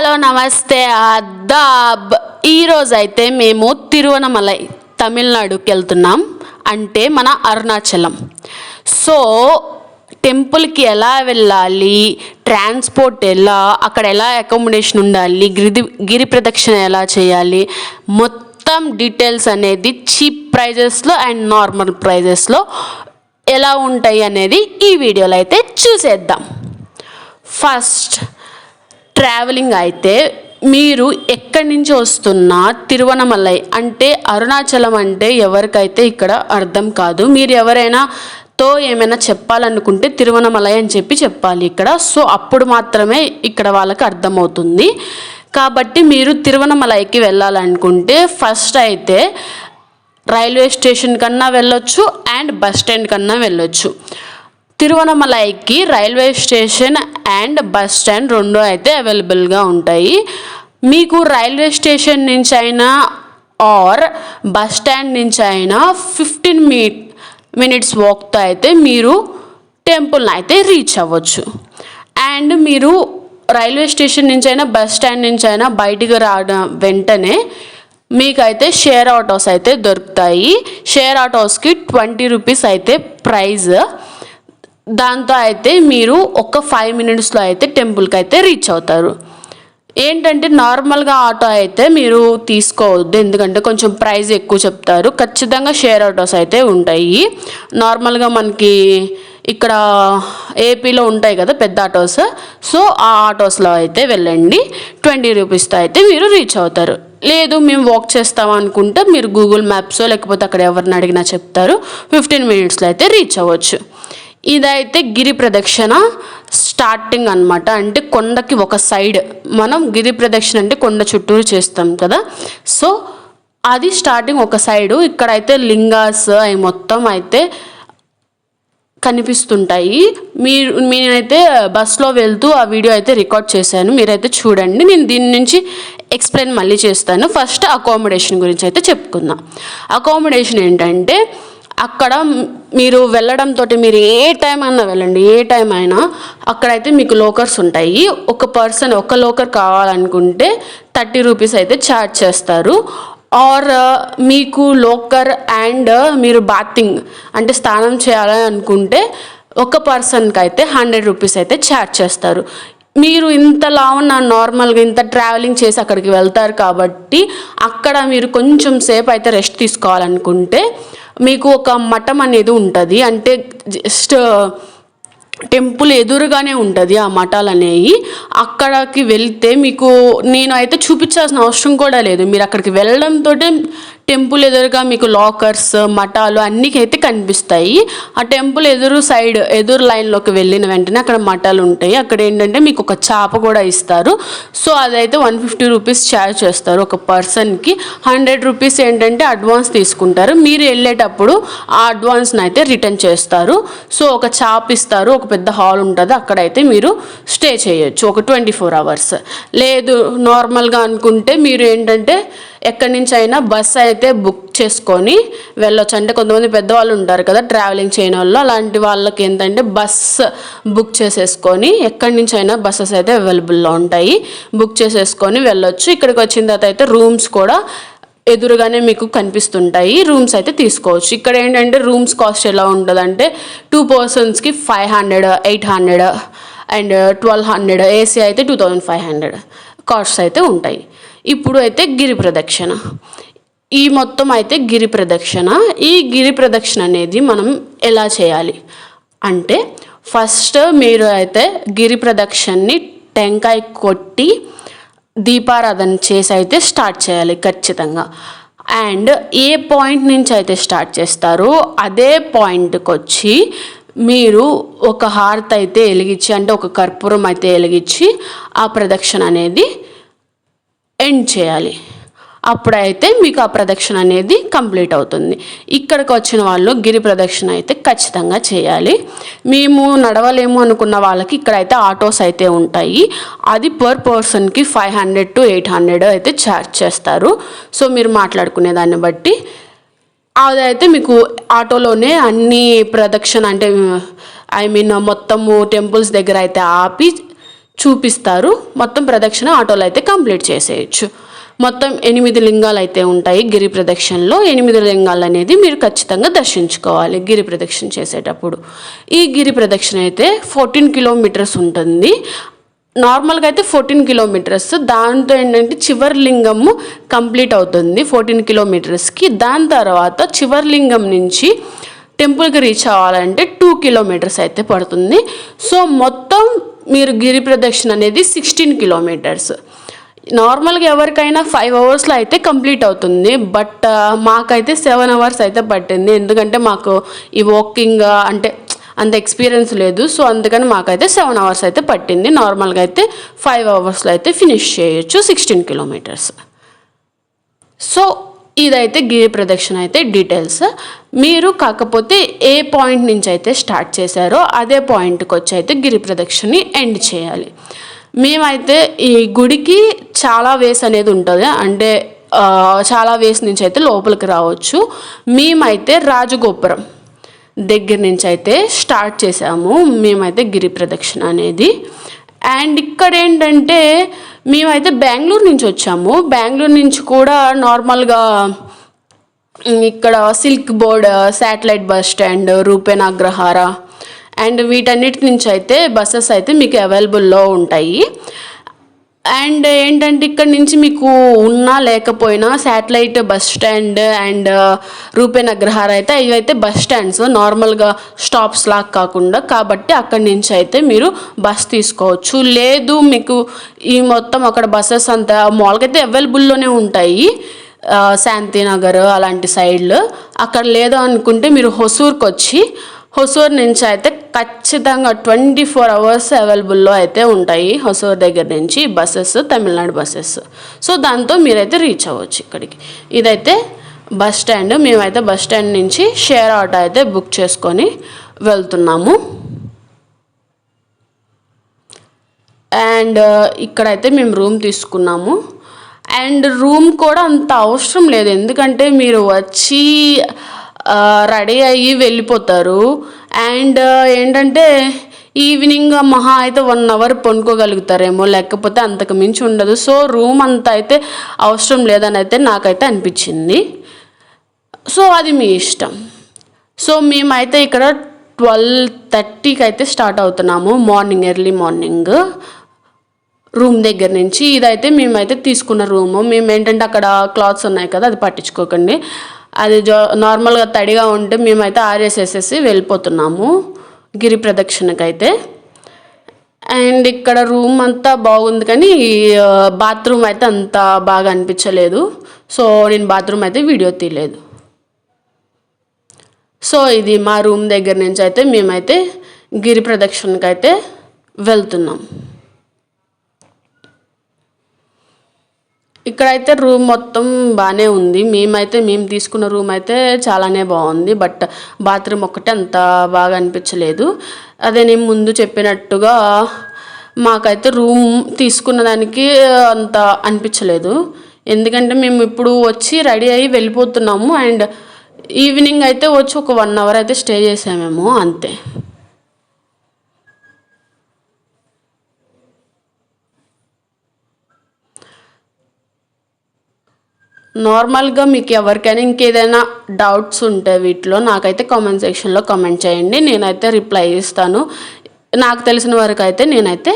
Hello నమస్తే ఆదాబ్. ఈరోజు అయితే మేము తిరువనమలై తమిళనాడుకి వెళ్తున్నాం, అంటే మన అరుణాచలం. సో టెంపుల్కి ఎలా వెళ్ళాలి, ట్రాన్స్పోర్ట్ ఎలా, అక్కడ ఎలా అకామిడేషన్ ఉండాలి, గిరి ప్రదక్షిణ ఎలా చేయాలి, మొత్తం డీటెయిల్స్ అనేది చీప్ ప్రైజెస్లో అండ్ నార్మల్ ప్రైజెస్లో ఎలా ఉంటాయి అనేది ఈ వీడియోలో అయితే చూసేద్దాం. ఫస్ట్ ట్రావెలింగ్ అయితే మీరు ఎక్కడి నుంచి వస్తున్నా తిరువనమలై అంటే అరుణాచలం అంటే ఎవరికైతే ఇక్కడ అర్థం కాదు. మీరు ఎవరైనా ఏమైనా చెప్పాలనుకుంటే తిరువనమలై అని చెప్పాలి ఇక్కడ. సో అప్పుడు మాత్రమే ఇక్కడ వాళ్ళకి అర్థమవుతుంది. కాబట్టి మీరు తిరువనమలైకి వెళ్ళాలనుకుంటే ఫస్ట్ అయితే రైల్వే స్టేషన్ కన్నా వెళ్ళొచ్చు అండ్ బస్ స్టాండ్ కన్నా వెళ్ళొచ్చు. తిరువనమలైకి railway station and bus stand రెండు అయితే అవైలబుల్గా ఉంటాయి. మీకు రైల్వే స్టేషన్ నుంచి అయినా ఆర్ బస్ స్టాండ్ నుంచి అయినా 15 మినిట్స్ వాక్తో అయితే మీరు టెంపుల్ని అయితే రీచ్ అవ్వచ్చు. అండ్ మీరు రైల్వే స్టేషన్ నుంచి అయినా బస్ స్టాండ్ నుంచి అయినా బయటికి రావడం వెంటనే మీకైతే షేర్ ఆటోస్ అయితే దొరుకుతాయి. షేర్ ఆటోస్కి 20 రూపీస్ అయితే ప్రైజ్. దాంతో అయితే మీరు ఒక 5 మినిట్స్లో అయితే టెంపుల్కి అయితే రీచ్ అవుతారు. ఏంటంటే నార్మల్గా ఆటో అయితే మీరు తీసుకోవద్దు, ఎందుకంటే కొంచెం ప్రైస్ ఎక్కువ చెప్తారు. ఖచ్చితంగా షేర్ ఆటోస్ అయితే ఉంటాయి. నార్మల్గా మనకి ఇక్కడ ఏపీలో ఉంటాయి కదా పెద్ద ఆటోస్, సో ఆ ఆటోస్లో అయితే వెళ్ళండి. 20 రూపీస్తో అయితే మీరు రీచ్ అవుతారు. లేదు మేము వాక్ చేస్తాం అనుకుంటే మీరు గూగుల్ మ్యాప్స్ లేకపోతే అక్కడ ఎవరిని అడిగినా చెప్తారు. 15 మినిట్స్లో అయితే రీచ్ అవ్వచ్చు. ఇదైతే గిరి ప్రదక్షిణ స్టార్టింగ్ అనమాట. అంటే కొండకి ఒక సైడ్ మనం గిరి ప్రదక్షిణ అంటే కొండ చుట్టూరు చేస్తాం కదా, సో అది స్టార్టింగ్ ఒక సైడు. ఇక్కడైతే లింగాస్ అవి మొత్తం అయితే కనిపిస్తుంటాయి. నేనైతే బస్లో వెళ్తూ ఆ వీడియో అయితే రికార్డ్ చేశాను, మీరైతే చూడండి. నేను దీని నుంచి ఎక్స్ప్లెయిన్ మళ్ళీ చేస్తాను. ఫస్ట్ అకామిడేషన్ గురించి అయితే చెప్పుకుందాం. అకామిడేషన్ ఏంటంటే అక్కడ మీరు వెళ్ళడంతో మీరు ఏ టైం అయినా వెళ్ళండి, ఏ టైం అయినా అక్కడైతే మీకు లోకర్స్ ఉంటాయి. ఒక పర్సన్ ఒక లోకర్ కావాలనుకుంటే 30 రూపీస్ అయితే ఛార్జ్ చేస్తారు. ఆర్ మీకు లోకర్ అండ్ మీరు బాతింగ్ అంటే స్నానం చేయాలని అనుకుంటే ఒక పర్సన్కి అయితే 100 రూపీస్ అయితే ఛార్జ్ చేస్తారు. మీరు ఇంతలా ఉన్న నార్మల్గా ఇంత ట్రావెలింగ్ చేసి అక్కడికి వెళ్తారు కాబట్టి అక్కడ మీరు కొంచెం సేపు అయితే రెస్ట్ తీసుకోవాలనుకుంటే మీకు ఒక మఠం అనేది ఉంటుంది. అంటే జస్ట్ టెంపుల్ ఎదురుగానే ఉంటుంది ఆ మఠాలు అనేవి. అక్కడికి వెళ్తే మీకు నేను అయితే చూపించాల్సిన అవసరం కూడా లేదు. మీరు అక్కడికి వెళ్ళడంతో టెంపుల్ ఎదురుగా మీకు లాకర్స్ మఠాలు అన్నీ అయితే కనిపిస్తాయి. ఆ టెంపుల్ ఎదురు లైన్లోకి వెళ్ళిన వెంటనే అక్కడ మఠాలు ఉంటాయి. అక్కడ ఏంటంటే మీకు ఒక చాప కూడా ఇస్తారు. సో అదైతే 150 రూపీస్ ఛార్జ్ చేస్తారు ఒక పర్సన్కి. 100 రూపీస్ ఏంటంటే అడ్వాన్స్ తీసుకుంటారు. మీరు వెళ్ళేటప్పుడు ఆ అడ్వాన్స్ని అయితే రిటర్న్ చేస్తారు. సో ఒక చాప ఇస్తారు, ఒక పెద్ద హాల్ ఉంటుంది, అక్కడైతే మీరు స్టే చేయొచ్చు ఒక 24 అవర్స్. లేదు నార్మల్గా అనుకుంటే మీరు ఏంటంటే ఎక్కడి నుంచి అయినా బస్ అయితే బుక్ చేసుకొని వెళ్ళొచ్చు. అంటే కొంతమంది పెద్దవాళ్ళు ఉంటారు కదా ట్రావెలింగ్ చేయని వాళ్ళు, అలాంటి వాళ్ళకి ఏంటంటే బస్ బుక్ చేసేసుకొని ఎక్కడి నుంచి అయినా బస్సెస్ అయితే అవైలబుల్లో ఉంటాయి, బుక్ చేసేసుకొని వెళ్ళొచ్చు. ఇక్కడికి వచ్చిన తర్వాత అయితే రూమ్స్ కూడా ఎదురుగానే మీకు కనిపిస్తుంటాయి, రూమ్స్ అయితే తీసుకోవచ్చు. ఇక్కడ ఏంటంటే రూమ్స్ కాస్ట్ ఎలా ఉంటుందంటే 2 పర్సన్స్కి 500, 800 అండ్ 1200, ఏసీ అయితే 2500 కాస్ట్ అయితే ఉంటాయి. ఇప్పుడు అయితే గిరి ప్రదక్షిణ, ఈ మొత్తం అయితే గిరి ప్రదక్షిణ. ఈ గిరి ప్రదక్షిణ అనేది మనం ఎలా చేయాలి అంటే ఫస్ట్ మీరు అయితే గిరి ప్రదక్షిణని టెంకాయ కొట్టి దీపారాధన చేసి అయితే స్టార్ట్ చేయాలి ఖచ్చితంగా. అండ్ ఏ పాయింట్ నుంచి అయితే స్టార్ట్ చేస్తారో అదే పాయింట్కి వచ్చి మీరు ఒక హారతి అయితే వెలిగించి అంటే ఒక కర్పూరం అయితే వెలిగించి ఆ ప్రదక్షిణ అనేది ఎండ్ చేయాలి. అప్పుడైతే మీకు ఆ ప్రదక్షిణ అనేది కంప్లీట్ అవుతుంది. ఇక్కడికి వచ్చిన వాళ్ళు గిరి ప్రదక్షిణ అయితే ఖచ్చితంగా చేయాలి. మేము నడవలేము అనుకున్న వాళ్ళకి ఇక్కడైతే ఆటోస్ అయితే ఉంటాయి. అది పర్ పర్సన్కి 500 to 800 అయితే ఛార్జ్ చేస్తారు. సో మీరు మాట్లాడుకునే దాన్ని బట్టి అదైతే మీకు ఆటోలోనే అన్ని ప్రదక్షిణ అంటే మొత్తము టెంపుల్స్ దగ్గర అయితే ఆపి చూపిస్తారు. మొత్తం ప్రదక్షిణ ఆటోలో అయితే కంప్లీట్ చేసేయచ్చు. మొత్తం 8 లింగాలు అయితే ఉంటాయి గిరి ప్రదక్షిణలో. 8 లింగాలు అనేది మీరు ఖచ్చితంగా దర్శించుకోవాలి గిరి ప్రదక్షిణ చేసేటప్పుడు. ఈ గిరి ప్రదక్షిణ అయితే 14 కిలోమీటర్స్ ఉంటుంది. నార్మల్గా అయితే 14 కిలోమీటర్స్. దాంతో ఏంటంటే చివరి లింగము కంప్లీట్ అవుతుంది 14 కిలోమీటర్స్కి. దాని తర్వాత చివరి లింగం నుంచి టెంపుల్కి రీచ్ అవ్వాలంటే 2 కిలోమీటర్స్ అయితే పడుతుంది. సో మొత్తం మీరు గిరి ప్రదక్షిణ అనేది 16 కిలోమీటర్స్. నార్మల్గా ఎవరికైనా 5 అవర్స్లో అయితే కంప్లీట్ అవుతుంది. బట్ మాకైతే 7 అవర్స్ అయితే పట్టింది. ఎందుకంటే మాకు ఈ వాకింగ్ అంటే అంత ఎక్స్పీరియన్స్ లేదు. సో అందుకని మాకైతే 7 అవర్స్ అయితే పట్టింది. నార్మల్గా అయితే 5 అవర్స్లో అయితే ఫినిష్ చేయొచ్చు 16 కిలోమీటర్స్. సో ఇదైతే గిరి ప్రదక్షిణ అయితే డీటెయిల్స్. మీరు కాకపోతే ఏ పాయింట్ నుంచి అయితే స్టార్ట్ చేశారో అదే పాయింట్కి వచ్చి అయితే గిరి ప్రదక్షిణని ఎండ్ చేయాలి. మేమైతే ఈ గుడికి చాలా వేస్ అనేది ఉంటుంది. అంటే చాలా వేస్ నుంచి అయితే లోపలికి రావచ్చు. మేమైతే రాజగోపురం దగ్గర నుంచి అయితే స్టార్ట్ చేసాము మేమైతే గిరి ప్రదక్షిణ అనేది. అండ్ ఇక్కడ ఏంటంటే మేమైతే బెంగళూరు నుంచి వచ్చాము. బెంగళూరు నుంచి కూడా నార్మల్గా ఇక్కడ Silk Board, satellite bus stand, Roopena Agrahara and వీటన్నిటి నుంచి అయితే బస్సెస్ అయితే మీకు అవైలబుల్లో ఉంటాయి. అండ్ ఏంటంటే ఇక్కడ నుంచి మీకు ఉన్నా లేకపోయినా satellite bus stand and రూపేన్ Agrahara అయితే ఇవైతే బస్ స్టాండ్స్ నార్మల్గా స్టాప్స్ లాగా కాకుండా. కాబట్టి అక్కడి నుంచి అయితే మీరు బస్ తీసుకోవచ్చు. లేదు మీకు ఈ మొత్తం అక్కడ బస్సెస్ అంతా మామూలుగా అయితే అవైలబుల్లోనే ఉంటాయి శాంతినగర్ అలాంటి సైడ్లు. అక్కడ లేదు అనుకుంటే మీరు హొసూర్కి వచ్చి హొసూర్ నుంచి అయితే ఖచ్చితంగా 24 అవర్స్ అవైలబుల్లో అయితే ఉంటాయి హొసూర్ దగ్గర నుంచి బస్సెస్, తమిళనాడు బస్సెస్. సో దాంతో మీరైతే రీచ్ అవ్వచ్చు ఇక్కడికి. ఇదైతే బస్ స్టాండ్. మేమైతే బస్ స్టాండ్ నుంచి షేర్ ఆటో అయితే బుక్ చేసుకొని వెళ్తున్నాము. అండ్ ఇక్కడైతే మేము రూమ్ తీసుకున్నాము. అండ్ రూమ్ కూడా అంత అవసరం లేదు. ఎందుకంటే మీరు వచ్చి రెడీ అయ్యి వెళ్ళిపోతారు. అండ్ ఏంటంటే ఈవినింగ్ మహా అయితే 1 అవర్ పనుకోగలుగుతారేమో, లేకపోతే అంతకు మించి ఉండదు. సో రూమ్ అంతా అయితే అవసరం లేదని అయితే నాకైతే అనిపించింది. సో అది మీ ఇష్టం. సో మేమైతే ఇక్కడ 12:30కి అయితే స్టార్ట్ అవుతున్నాము మార్నింగ్, ఎర్లీ మార్నింగ్ రూమ్ దగ్గర నుంచి. ఇదైతే మేమైతే తీసుకున్న రూము. మేము ఏంటంటే అక్కడ క్లాత్స్ ఉన్నాయి కదా, అది పట్టించుకోకండి. అది నార్మల్గా తడిగా ఉంటే మేమైతే ఆరేసేసేసి వెళ్ళిపోతున్నాము గిరి ప్రదక్షిణకి అయితే. అండ్ ఇక్కడ రూమ్ అంతా బాగుంది కానీ బాత్రూమ్ అయితే అంత బాగా అనిపించలేదు. సో నేను బాత్రూమ్ అయితే వీడియో తీయలేదు. సో ఇది మా రూమ్ దగ్గర నుంచి అయితే మేమైతే గిరి ప్రదక్షిణకి అయితే వెళ్తున్నాం. ఇక్కడైతే రూమ్ మొత్తం బాగానే ఉంది. మేము తీసుకున్న రూమ్ అయితే చాలానే బాగుంది. బట్ బాత్రూమ్ ఒక్కటే అంత బాగా అనిపించలేదు. అదే నేను ముందు చెప్పినట్టుగా మాకైతే రూమ్ తీసుకున్న దానికి అంత అనిపించలేదు. ఎందుకంటే మేము ఇప్పుడు వచ్చి రెడీ అయ్యి వెళ్ళిపోతున్నాము. అండ్ ఈవినింగ్ అయితే వచ్చి ఒక 1 అవర్ అయితే స్టే చేసామేమో అంతే. నార్మల్గా మీకు ఎవరికైనా ఇంకేదైనా డౌట్స్ ఉంటే వీటిలో నాకైతే కామెంట్ సెక్షన్లో కామెంట్ చేయండి. నేనైతే రిప్లై ఇస్తాను. నాకు తెలిసిన వరకు అయితే నేనైతే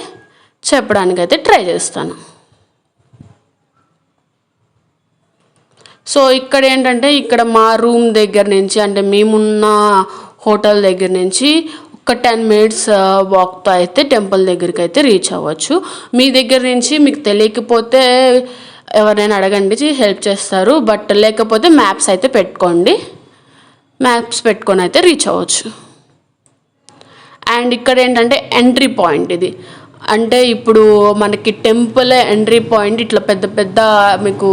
చెప్పడానికైతే ట్రై చేస్తాను. సో ఇక్కడ ఏంటంటే ఇక్కడ మా రూమ్ దగ్గర నుంచి అంటే మేమున్న హోటల్ దగ్గర నుంచి ఒక 10 మినిట్స్ వాక్తో అయితే టెంపుల్ దగ్గరికి అయితే రీచ్ అవ్వచ్చు. మీ దగ్గర నుంచి మీకు తెలియకపోతే ఎవరైనా అడగండి, హెల్ప్ చేస్తారు. బట్ లేకపోతే మ్యాప్స్ అయితే పెట్టుకోండి. మ్యాప్స్ పెట్టుకొని అయితే రీచ్ అవ్వచ్చు. అండ్ ఇక్కడ ఏంటంటే ఎంట్రీ పాయింట్ ఇది. అంటే ఇప్పుడు మనకి టెంపుల్ ఎంట్రీ పాయింట్ ఇట్లా పెద్ద పెద్ద మీకు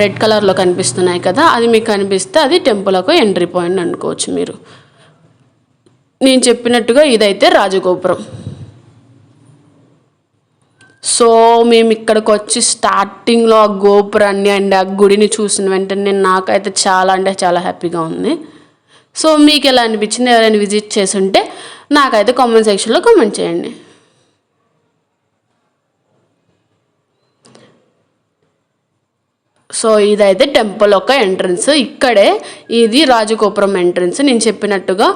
రెడ్ కలర్లో కనిపిస్తున్నాయి కదా, అది మీకు కనిపిస్తే అది టెంపుల్కు ఎంట్రీ పాయింట్ అనుకోవచ్చు మీరు. నేను చెప్పినట్టుగా ఇదైతే రాజగోపురం. సో మేము ఇక్కడికి వచ్చి స్టార్టింగ్లో ఆ గోపురాన్ని అండ్ ఆ గుడిని చూసిన వెంటనే నాకైతే చాలా అంటే చాలా హ్యాపీగా ఉంది. సో మీకు ఎలా అనిపించింది? ఎవరైనా విజిట్ చేసి ఉంటే నాకైతే కామెంట్ సెక్షన్లో కామెంట్ చేయండి. సో ఇదైతే టెంపుల్ ఒక ఎంట్రన్స్. ఇక్కడే ఇది రాజగోపురం ఎంట్రన్స్. నేను చెప్పినట్టుగా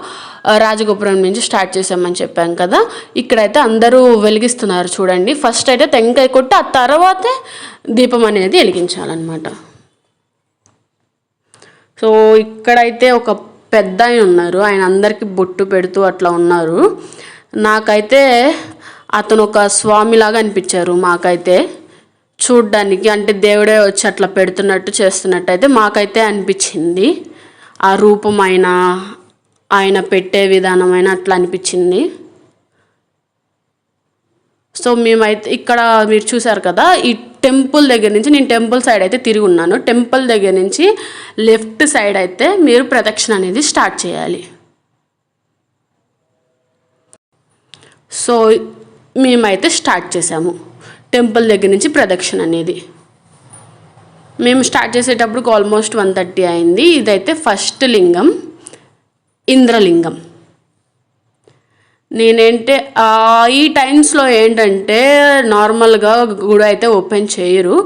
రాజగోపురం నుంచి స్టార్ట్ చేసామని చెప్పాను కదా. ఇక్కడైతే అందరూ వెలిగిస్తున్నారు చూడండి. ఫస్ట్ అయితే టెంకాయ కొట్టి ఆ తర్వాతే దీపం అనేది వెలిగించాలన్నమాట. సో ఇక్కడైతే ఒక పెద్ద ఆయన ఉన్నారు, ఆయన అందరికీ బొట్టు పెడుతూ అట్లా ఉన్నారు. నాకైతే అతను ఒక స్వామిలాగా అనిపించారు మాకైతే చూడ్డానికి. అంటే దేవుడే వచ్చి అట్లా పెడుతున్నట్టు చేస్తున్నట్టు అయితే మాకైతే అనిపించింది. ఆ రూపమైన ఆయన పెట్టే విధానమైన అట్లా అనిపించింది. సో మేమైతే ఇక్కడ మీరు చూసారు కదా, ఈ టెంపుల్ దగ్గర నుంచి నేను టెంపుల్ సైడ్ అయితే తిరిగి ఉన్నాను. టెంపుల్ దగ్గర నుంచి లెఫ్ట్ సైడ్ అయితే మీరు ప్రదక్షిణ అనేది స్టార్ట్ చేయాలి. సో మేమైతే స్టార్ట్ చేసాము టెంపుల్ దగ్గర నుంచి ప్రదక్షిణ అనేది. మేము స్టార్ట్ చేసేటప్పుడు ఆల్మోస్ట్ 1:30 అయింది. ఇదైతే ఫస్ట్ లింగం ఇంద్రలింగం. నేనేంటే ఈ టైమ్స్లో ఏంటంటే నార్మల్గా గుడి అయితే ఓపెన్ చేయరు.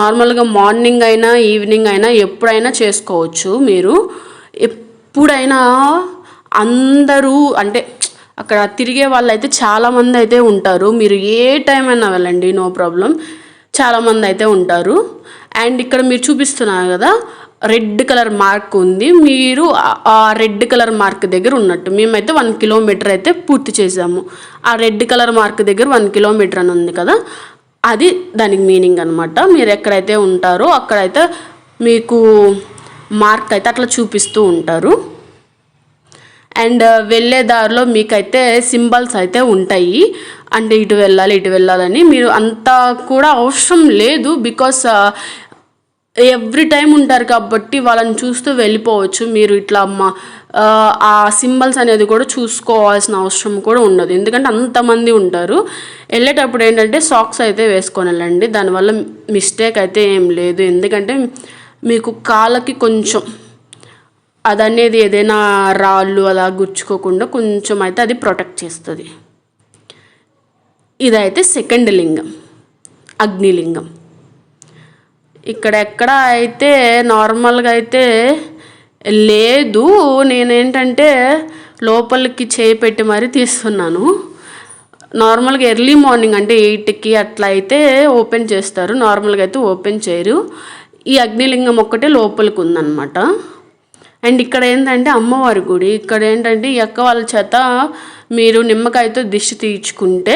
నార్మల్గా మార్నింగ్ అయినా ఈవినింగ్ అయినా ఎప్పుడైనా చేసుకోవచ్చు. మీరు ఎప్పుడైనా అందరూ అంటే అక్కడ తిరిగే వాళ్ళు అయితే చాలామంది అయితే ఉంటారు. మీరు ఏ టైం అయినా వెళ్ళండి, నో ప్రాబ్లం, చాలామంది అయితే ఉంటారు. అండ్ ఇక్కడ మీరు చూపిస్తున్నారు కదా, రెడ్ కలర్ మార్క్ ఉంది. మీరు ఆ రెడ్ కలర్ మార్క్ దగ్గర ఉన్నట్టు. మేమైతే 1 కిలోమీటర్ అయితే పూర్తి చేసాము. ఆ రెడ్ కలర్ మార్క్ దగ్గర 1 కిలోమీటర్ అని ఉంది కదా, అది దానికి మీనింగ్ అనమాట. మీరు ఎక్కడైతే ఉంటారో అక్కడైతే మీకు మార్క్ అయితే అట్లా చూపిస్తూ ఉంటారు. అండ్ వెళ్ళే దారిలో మీకైతే సింబల్స్ అయితే ఉంటాయి. అంటే ఇటు వెళ్ళాలి ఇటు వెళ్ళాలని. మీరు అంతా కూడా అవసరం లేదు, బికాస్ ఎవ్రీ టైం ఉంటారు కాబట్టి వాళ్ళని చూస్తూ వెళ్ళిపోవచ్చు. మీరు ఇట్లా ఆ సింబల్స్ అనేది కూడా చూసుకోవాల్సిన అవసరం కూడా ఉండదు, ఎందుకంటే అంతమంది ఉంటారు. వెళ్ళేటప్పుడు ఏంటంటే సాక్స్ అయితే వేసుకొని వెళ్ళండి, దానివల్ల మిస్టేక్ అయితే ఏం లేదు. ఎందుకంటే మీకు కాళ్ళకి కొంచెం అదనేది ఏదైనా రాళ్ళు అలా గుచ్చుకోకుండా కొంచెం అయితే అది ప్రొటెక్ట్ చేస్తుంది. ఇదైతే సెకండ్ లింగం అగ్నిలింగం. ఇక్కడెక్కడ అయితే నార్మల్గా అయితే లేదు. నేనేంటంటే లోపలికి చేయి పెట్టి మరీ తీస్తున్నాను. నార్మల్గా ఎర్లీ మార్నింగ్ అంటే 8కి అట్లా అయితే ఓపెన్ చేస్తారు, నార్మల్గా అయితే ఓపెన్ చేయరు. ఈ అగ్నిలింగం ఒక్కటే లోపలికి ఉందన్నమాట. అండ్ ఇక్కడ ఏంటంటే అమ్మవారి గుడి. ఇక్కడ ఏంటంటే ఈ అక్క వాళ్ళ చేత మీరు నిమ్మకాయతో దిష్టి తీర్చుకుంటే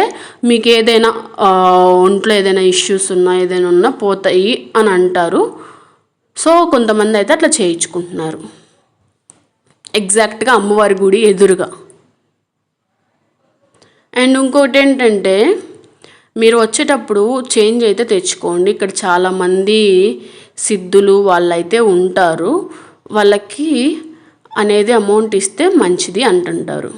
మీకు ఏదైనా ఒంట్లో ఏదైనా ఇష్యూస్ ఉన్నా ఏదైనా ఉన్నా పోతాయి అని అంటారు. సో కొంతమంది అయితే అట్లా చేయించుకుంటున్నారు ఎగ్జాక్ట్గా అమ్మవారి గుడి ఎదురుగా. అండ్ ఇంకోటి ఏంటంటే మీరు వచ్చేటప్పుడు చేంజ్ అయితే తెచ్చుకోండి. ఇక్కడ చాలామంది సిద్ధులు వాళ్ళైతే ఉంటారు, వాళ్ళకి అనేది అమౌంట్ ఇస్తే మంచిది అంటుంటారు.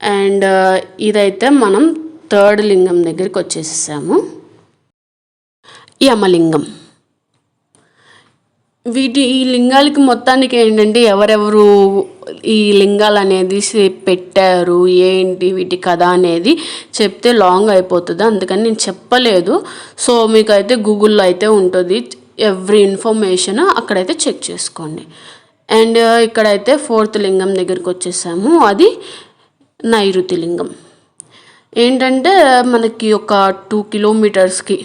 అండ్ ఇదైతే మనం థర్డ్ లింగం దగ్గరికి వచ్చేసాము, యమలింగం. ఈ లింగాలకి మొత్తానికి ఏంటంటే ఎవరెవరు ఈ లింగాలు అనేది పెట్టారు ఏంటి వీటి కథ అనేది చెప్తే లాంగ్ అయిపోతుంది, అందుకని నేను చెప్పలేదు. సో మీకైతే గూగుల్లో అయితే ఉంటుంది ఎవ్రీ ఇన్ఫర్మేషన్, అక్కడైతే చెక్ చేసుకోండి. అండ్ ఇక్కడైతే ఫోర్త్ లింగం దగ్గరికి వచ్చేసాము, అది నైరుతి లింగం. ఏంటంటే మనకి ఒక 2 కిలోమీటర్స్కి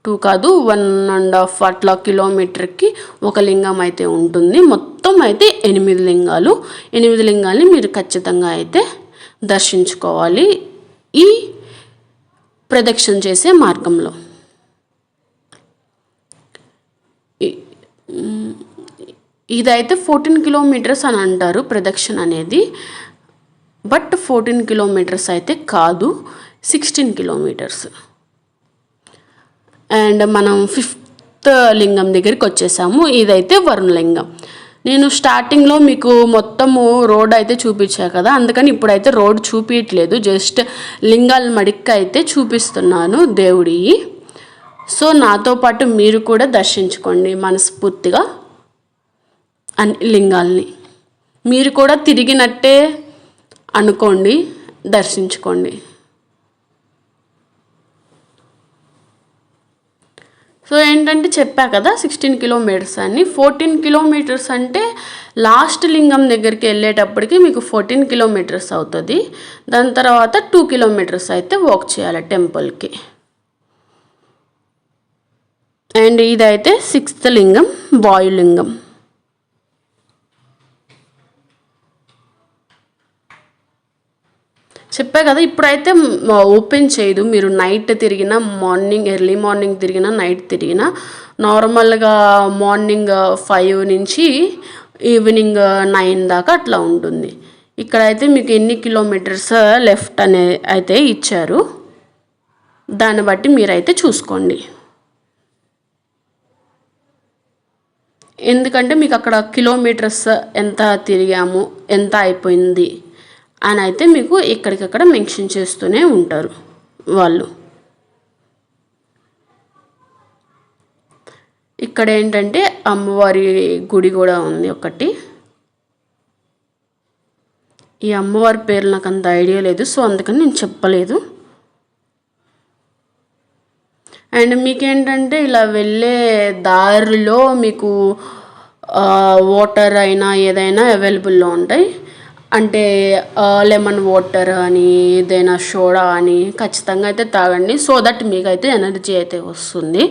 2 కాదు 1.5 అట్లా కిలోమీటర్కి ఒక లింగం అయితే ఉంటుంది. మొత్తం అయితే 8 లింగాలు. 8 లింగాల్ని మీరు ఖచ్చితంగా అయితే దర్శించుకోవాలి ఈ ప్రదక్షిణ చేసే మార్గంలో. ఇదైతే 14 కిలోమీటర్స్ అని అంటారు ప్రదక్షిణ అనేది, బట్ 14 కిలోమీటర్స్ అయితే కాదు, 16 కిలోమీటర్స్. అండ్ మనం 5th లింగం దగ్గరికి వచ్చేసాము, ఇదైతే వరుణలింగం. నేను స్టార్టింగ్లో మీకు మొత్తము రోడ్ అయితే చూపించా కదా, అందుకని ఇప్పుడైతే రోడ్ చూపించట్లేదు, జస్ట్ లింగాల మడిక్క అయితే చూపిస్తున్నాను దేవుడి. సో నాతో పాటు మీరు కూడా దర్శించుకోండి మనస్ఫూర్తిగా అన్ని లింగాల్ని. మీరు కూడా తిరిగినట్టే అనుకోండి, దర్శించుకోండి. సో ఏంటంటే చెప్పా కదా 16 కిలోమీటర్స్ అని. 14 కిలోమీటర్స్ అంటే లాస్ట్ లింగం దగ్గరికి వెళ్ళేటప్పటికి మీకు 14 కిలోమీటర్స్ అవుతుంది. దాని తర్వాత 2 కిలోమీటర్స్ అయితే వాక్ చేయాలి టెంపుల్కి. అండ్ ఇదైతే 6th లింగం, వాయులింగం. చెప్పా కదా, ఇప్పుడైతే ఓపెన్ చేయదు. మీరు నైట్ తిరిగినా, మార్నింగ్ ఎర్లీ మార్నింగ్ తిరిగినా, నైట్ తిరిగినా, నార్మల్గా మార్నింగ్ 5 నుంచి ఈవినింగ్ 9 దాకా అట్లా ఉంటుంది. ఇక్కడైతే మీకు ఎన్ని కిలోమీటర్స్ లెఫ్ట్ అనే అయితే ఇచ్చారు, దాన్ని బట్టి మీరైతే చూసుకోండి. ఎందుకంటే మీకు అక్కడ కిలోమీటర్స్ ఎంత తిరిగాము, ఎంత అయిపోయింది అని అయితే మీకు ఎక్కడికక్కడ మెన్షన్ చేస్తూనే ఉంటారు వాళ్ళు. ఇక్కడ ఏంటంటే అమ్మవారి గుడి కూడా ఉంది ఒకటి. ఈ అమ్మవారి పేరు నాకు అంత ఐడియా లేదు, సో అందుకని నేను చెప్పలేదు. అండ్ మీకేంటంటే ఇలా వెళ్ళే దారిలో మీకు వాటర్ అయినా ఏదైనా అవైలబుల్లో ఉంటాయి. అంటే లెమన్ వాటర్ అని, ఏదైనా సోడా అని ఖచ్చితంగా అయితే తాగండి. సో దట్ మీకైతే ఎనర్జీ అయితే వస్తుంది.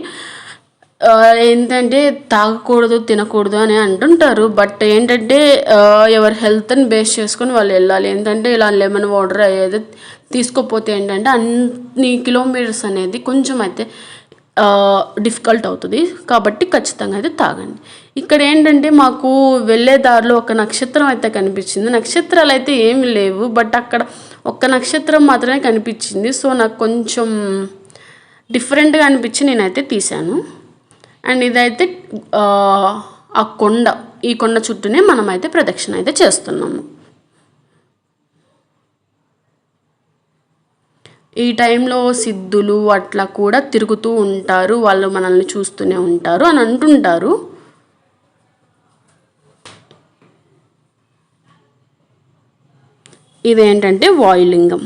ఏంటంటే తాగకూడదు, తినకూడదు అని అంటుంటారు. బట్ ఏంటంటే ఎవరి హెల్త్ని బేస్ చేసుకొని వాళ్ళు వెళ్ళాలి. ఏంటంటే ఇలా లెమన్ వాటర్ ఏదైతే తీసుకోకపోతే ఏంటంటే అన్ని కిలోమీటర్స్ అనేది కొంచెం అయితే డిఫికల్ట్ అవుతుంది. కాబట్టి ఖచ్చితంగా అయితే తాగండి. ఇక్కడ ఏంటంటే మాకు వెళ్ళే దారిలో ఒక నక్షత్రం అయితే కనిపించింది. నక్షత్రాలు అయితే ఏమి లేవు, బట్ అక్కడ ఒక్క నక్షత్రం మాత్రమే కనిపించింది. సో నాకు కొంచెం డిఫరెంట్గా అనిపించి నేనైతే తీశాను. అండ్ ఇదైతే ఆ కొండ, ఈ కొండ చుట్టూనే మనమైతే ప్రదక్షిణ అయితే చేస్తున్నాము. ఈ టైంలో సిద్ధులు అట్లా కూడా తిరుగుతూ ఉంటారు, వాళ్ళు మనల్ని చూస్తూనే ఉంటారు అని అంటుంటారు. ఇదేంటంటే వాయులింగం,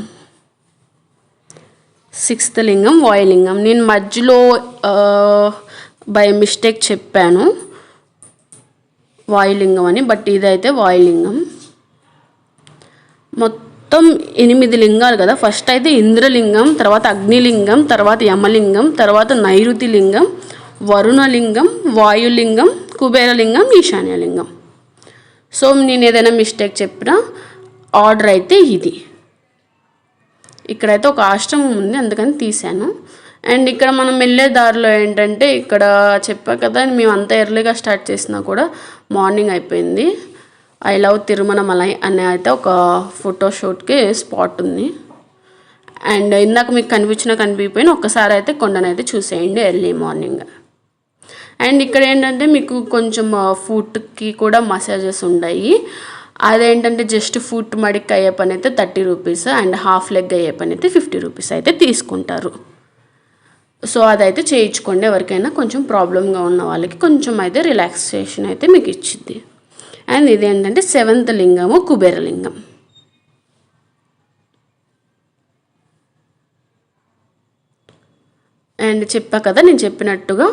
6th లింగం వాయులింగం. నేను మధ్యలో బై మిస్టేక్ చెప్పాను వాయులింగం అని, బట్ ఇదైతే వాయులింగం. మొత్తం 8 లింగాలు కదా. ఫస్ట్ అయితే ఇంద్రలింగం, తర్వాత అగ్నిలింగం, తర్వాత యమలింగం, తర్వాత నైరుతి లింగం, వరుణలింగం, వాయులింగం, కుబేరలింగం, ఈశాన్యలింగం. సో నేను ఏదైనా మిస్టేక్ చెప్పినా ఆర్డర్ అయితే ఇది. ఇక్కడైతే ఒక ఆశ్రమం ఉంది, అందుకని తీశాను. అండ్ ఇక్కడ మనం వెళ్ళే దారిలో ఏంటంటే ఇక్కడ చెప్పా కదా, మేము అంత ఎర్లీగా స్టార్ట్ చేసినా కూడా మార్నింగ్ అయిపోయింది. ఐ లవ్ తిరుమలమలై అనే అయితే ఒక ఫోటోషూట్కి స్పాట్ ఉంది. అండ్ ఇందాక మీకు కనిపించిపోయిన ఒక్కసారి అయితే కొండనైతే చూసేయండి ఎర్లీ మార్నింగ్. అండ్ ఇక్కడ ఏంటంటే మీకు కొంచెం ఫుట్కి కూడా మసాజెస్ ఉంటాయి. అదేంటంటే జస్ట్ ఫుట్ మడికి అయ్యే పని అయితే 30 రూపీస్, అండ్ హాఫ్ లెగ్ అయ్యే పని అయితే 50 రూపీస్ అయితే తీసుకుంటారు. సో అదైతే చేయించుకోండి. ఎవరికైనా కొంచెం ప్రాబ్లంగా ఉన్న వాళ్ళకి కొంచెం అయితే రిలాక్సేషన్ అయితే మీకు ఇచ్చింది. అండ్ ఇది ఏంటంటే 7th లింగము, కుబేరలింగం. అండ్ చెప్పా కదా, నేను చెప్పినట్టుగా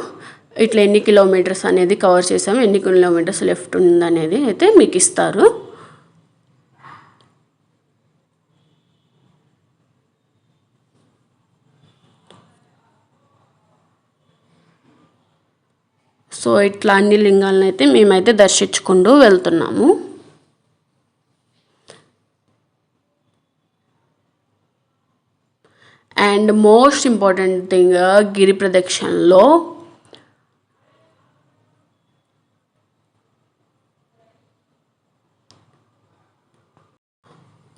ఇట్లా ఎన్ని కిలోమీటర్స్ అనేది కవర్ చేసాము, ఎన్ని కిలోమీటర్స్ లెఫ్ట్ ఉందనేది అయితే మీకు ఇస్తారు. సో ఇట్లా అన్ని లింగాలను అయితే మేమైతే దర్శించుకుంటూ వెళ్తున్నాము. అండ్ మోస్ట్ ఇంపార్టెంట్ థింగ్, గిరి ప్రదక్షిణలో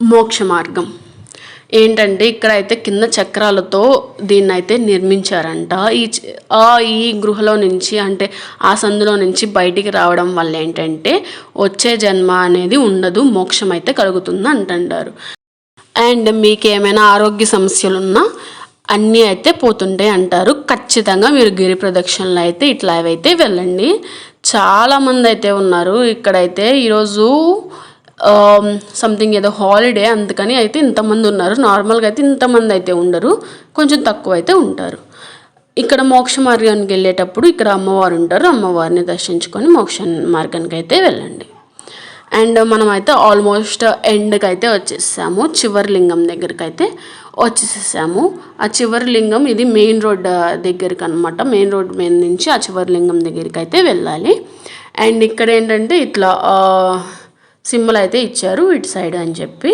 మోక్ష మార్గం ఏంటంటే ఇక్కడైతే కింద చక్రాలతో దీన్ని అయితే నిర్మించారంట. ఈ గృహలో నుంచి అంటే ఆ సందులో నుంచి బయటికి రావడం వల్ల ఏంటంటే వచ్చే జన్మ అనేది ఉండదు, మోక్షం అయితే కలుగుతుంది అంటుంటారు. అండ్ మీకు ఏమైనా ఆరోగ్య సమస్యలు ఉన్నా అన్నీ అయితే పోతుంటాయి అంటారు. ఖచ్చితంగా మీరు గిరి ప్రదక్షిణలు అయితే ఇట్లా అయితే వెళ్ళండి. చాలామంది అయితే ఉన్నారు ఇక్కడైతే. ఈరోజు సంథింగ్ ఏదో హాలిడే, అందుకని అయితే ఇంతమంది ఉన్నారు. నార్మల్గా అయితే ఇంతమంది అయితే ఉండరు, కొంచెం తక్కువ అయితే ఉంటారు. ఇక్కడ మోక్ష మార్గానికి వెళ్ళేటప్పుడు ఇక్కడ అమ్మవారు ఉంటారు, అమ్మవారిని దర్శించుకొని మోక్ష మార్గానికి అయితే వెళ్ళండి. అండ్ మనమైతే ఆల్మోస్ట్ ఎండ్కి అయితే వచ్చేసాము, చివరి లింగం దగ్గరికి అయితే వచ్చేసాము. ఆ చివరి లింగం ఇది మెయిన్ రోడ్ దగ్గరికి అనమాట, మెయిన్ రోడ్ మీద నుంచి ఆ చివరి లింగం దగ్గరికి అయితే వెళ్ళాలి. అండ్ ఇక్కడ ఏంటంటే ఇట్లా సింబల్ అయితే ఇచ్చారు ఇటు సైడ్ అని చెప్పి.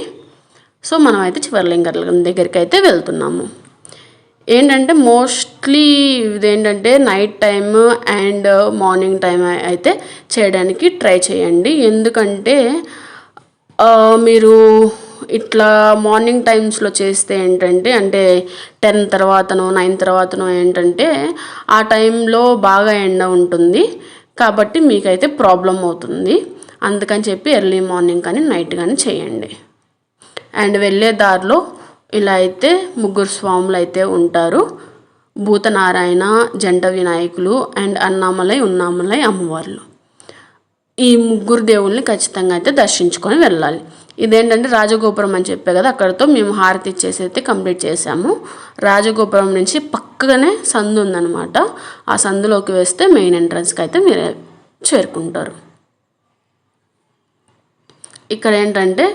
సో మనం అయితే చివరి లింగం దగ్గరికి అయితే వెళ్తున్నాము. ఏంటంటే మోస్ట్లీ ఇదేంటంటే night time and morning time అయితే చేయడానికి ట్రై చేయండి. ఎందుకంటే మీరు ఇట్లా మార్నింగ్ టైమ్స్లో చేస్తే ఏంటంటే అంటే 10 తర్వాతనో 9 తర్వాతనో ఏంటంటే ఆ టైంలో బాగా ఎండ ఉంటుంది కాబట్టి మీకైతే ప్రాబ్లం అవుతుంది. అందుకని చెప్పి ఎర్లీ మార్నింగ్ కానీ నైట్ కానీ చేయండి. అండ్ వెళ్ళే దారిలో ఇలా అయితే 3 స్వాములు అయితే ఉంటారు, భూతనారాయణ, జంట వినాయకులు అండ్ అన్నామలై ఉన్నామలై అమ్మవార్లు. ఈ 3 దేవుల్ని ఖచ్చితంగా అయితే దర్శించుకొని వెళ్ళాలి. ఇదేంటంటే రాజగోపురం అని చెప్పే కదా, అక్కడితో మేము హారతి ఇచ్చేసి అయితే కంప్లీట్ చేసాము. రాజగోపురం నుంచి పక్కనే సందు ఉందన్నమాట, ఆ సందులోకి వేస్తే మెయిన్ ఎంట్రన్స్కి అయితే మీరు చేరుకుంటారు. ఇక్కడ ఏంటంటే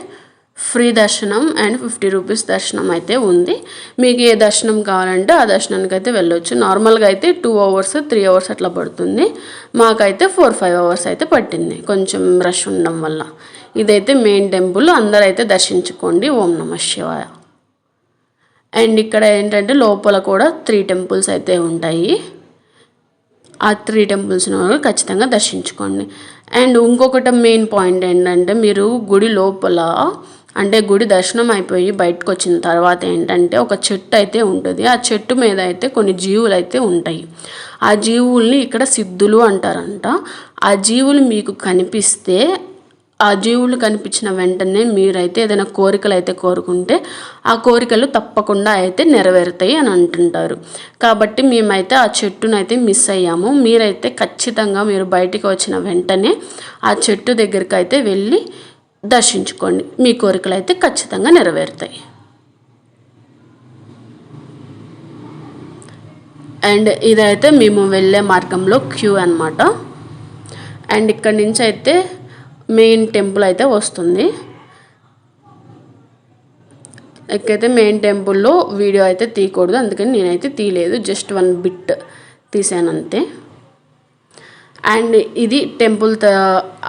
ఫ్రీ దర్శనం అండ్ 50 రూపీస్ దర్శనం అయితే ఉంది. మీకు ఏ దర్శనం కావాలంటే ఆ దర్శనానికి అయితే వెళ్ళొచ్చు. నార్మల్గా అయితే 2 అవర్స్ 3 అవర్స్ అట్లా పడుతుంది, మాకైతే 4-5 అవర్స్ అయితే పట్టింది కొంచెం రష్ ఉండడం వల్ల. ఇదైతే మెయిన్ టెంపుల్, అందరూ అయితే దర్శించుకోండి. ఓం నమః శివాయ. అండ్ ఇక్కడ ఏంటంటే లోపల కూడా 3 టెంపుల్స్ అయితే ఉంటాయి, ఆ 3 టెంపుల్స్ని ఖచ్చితంగా దర్శించుకోండి. అండ్ ఇంకొకటి మెయిన్ పాయింట్ ఏంటంటే మీరు గుడి లోపల అంటే గుడి దర్శనం అయిపోయి బయటకు వచ్చిన తర్వాత ఏంటంటే ఒక చెట్టు అయితే ఉంటుంది, ఆ చెట్టు మీద అయితే కొన్ని జీవులు అయితే ఉంటాయి. ఆ జీవుల్ని ఇక్కడ సిద్ధులు అంటారంట. ఆ జీవులు మీకు కనిపిస్తే, ఆ జీవులు కనిపించిన వెంటనే మీరైతే ఏదైనా కోరికలు అయితే కోరుకుంటే ఆ కోరికలు తప్పకుండా అయితే నెరవేరుతాయి అని అంటుంటారు. కాబట్టి మేమైతే ఆ చెట్టునైతే మిస్ అయ్యాము. మీరైతే ఖచ్చితంగా మీరు బయటికి వచ్చిన వెంటనే ఆ చెట్టు దగ్గరికి అయితే వెళ్ళి దర్శించుకోండి, మీ కోరికలు అయితే ఖచ్చితంగా నెరవేరుతాయి. అండ్ ఇదైతే మేము వెళ్ళే మార్గంలో క్యూ అన్నమాట. అండ్ ఇక్కడ నుంచి అయితే మెయిన్ టెంపుల్ అయితే వస్తుంది. ఇక్కడైతే మెయిన్ టెంపుల్లో వీడియో అయితే తీయకూడదు, అందుకని నేనైతే తీయలేదు, జస్ట్ 1 బిట్ తీసాను అంతే. అండ్ ఇది టెంపుల్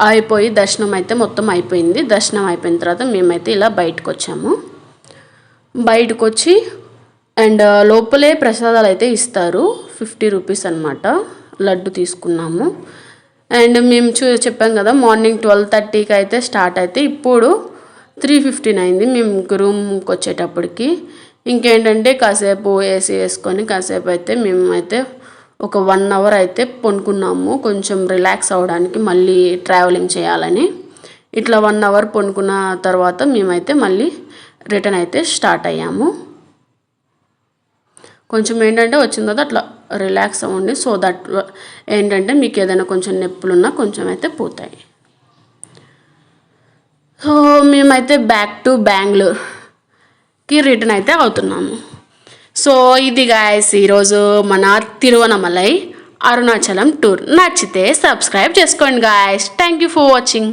అయిపోయి దర్శనం అయితే మొత్తం అయిపోయింది. దర్శనం అయిపోయిన తర్వాత మేమైతే ఇలా బయటకు వచ్చాము. బయటకు వచ్చి అండ్ లోపలే ప్రసాదాలు అయితే ఇస్తారు, 50 రూపీస్ అనమాట. లడ్డు తీసుకున్నాము. అండ్ మేము చెప్పాం కదా మార్నింగ్ 12:30కి అయితే స్టార్ట్ అయితే ఇప్పుడు 3:15 అయింది మేము రూమ్కి వచ్చేటప్పటికి. ఇంకేంటంటే కాసేపు ఏసీ వేసుకొని కాసేపు అయితే మేమైతే ఒక 1 అవర్ అయితే పడుకున్నాము, కొంచెం రిలాక్స్ అవ్వడానికి, మళ్ళీ ట్రావెలింగ్ చేయాలని. ఇట్లా 1 అవర్ పడుకున్న తర్వాత మేమైతే మళ్ళీ రిటర్న్ అయితే స్టార్ట్ అయ్యాము. కొంచెం ఏంటంటే వచ్చిన తర్వాత అట్లా రిలాక్స్ అవ్వండి, సో దట్ ఏంటంటే మీకు ఏదైనా కొంచెం నొప్పులున్నా కొంచెం అయితే పోతాయి. సో మేమైతే బ్యాక్ టు బెంగళూరుకి రిటర్న్ అయితే అవుతున్నాము. సో ఇది గాయస్ ఈరోజు మన తిరువనమలై అరుణాచలం టూర్. నచ్చితే సబ్స్క్రైబ్ చేసుకోండి guys. Thank you for watching.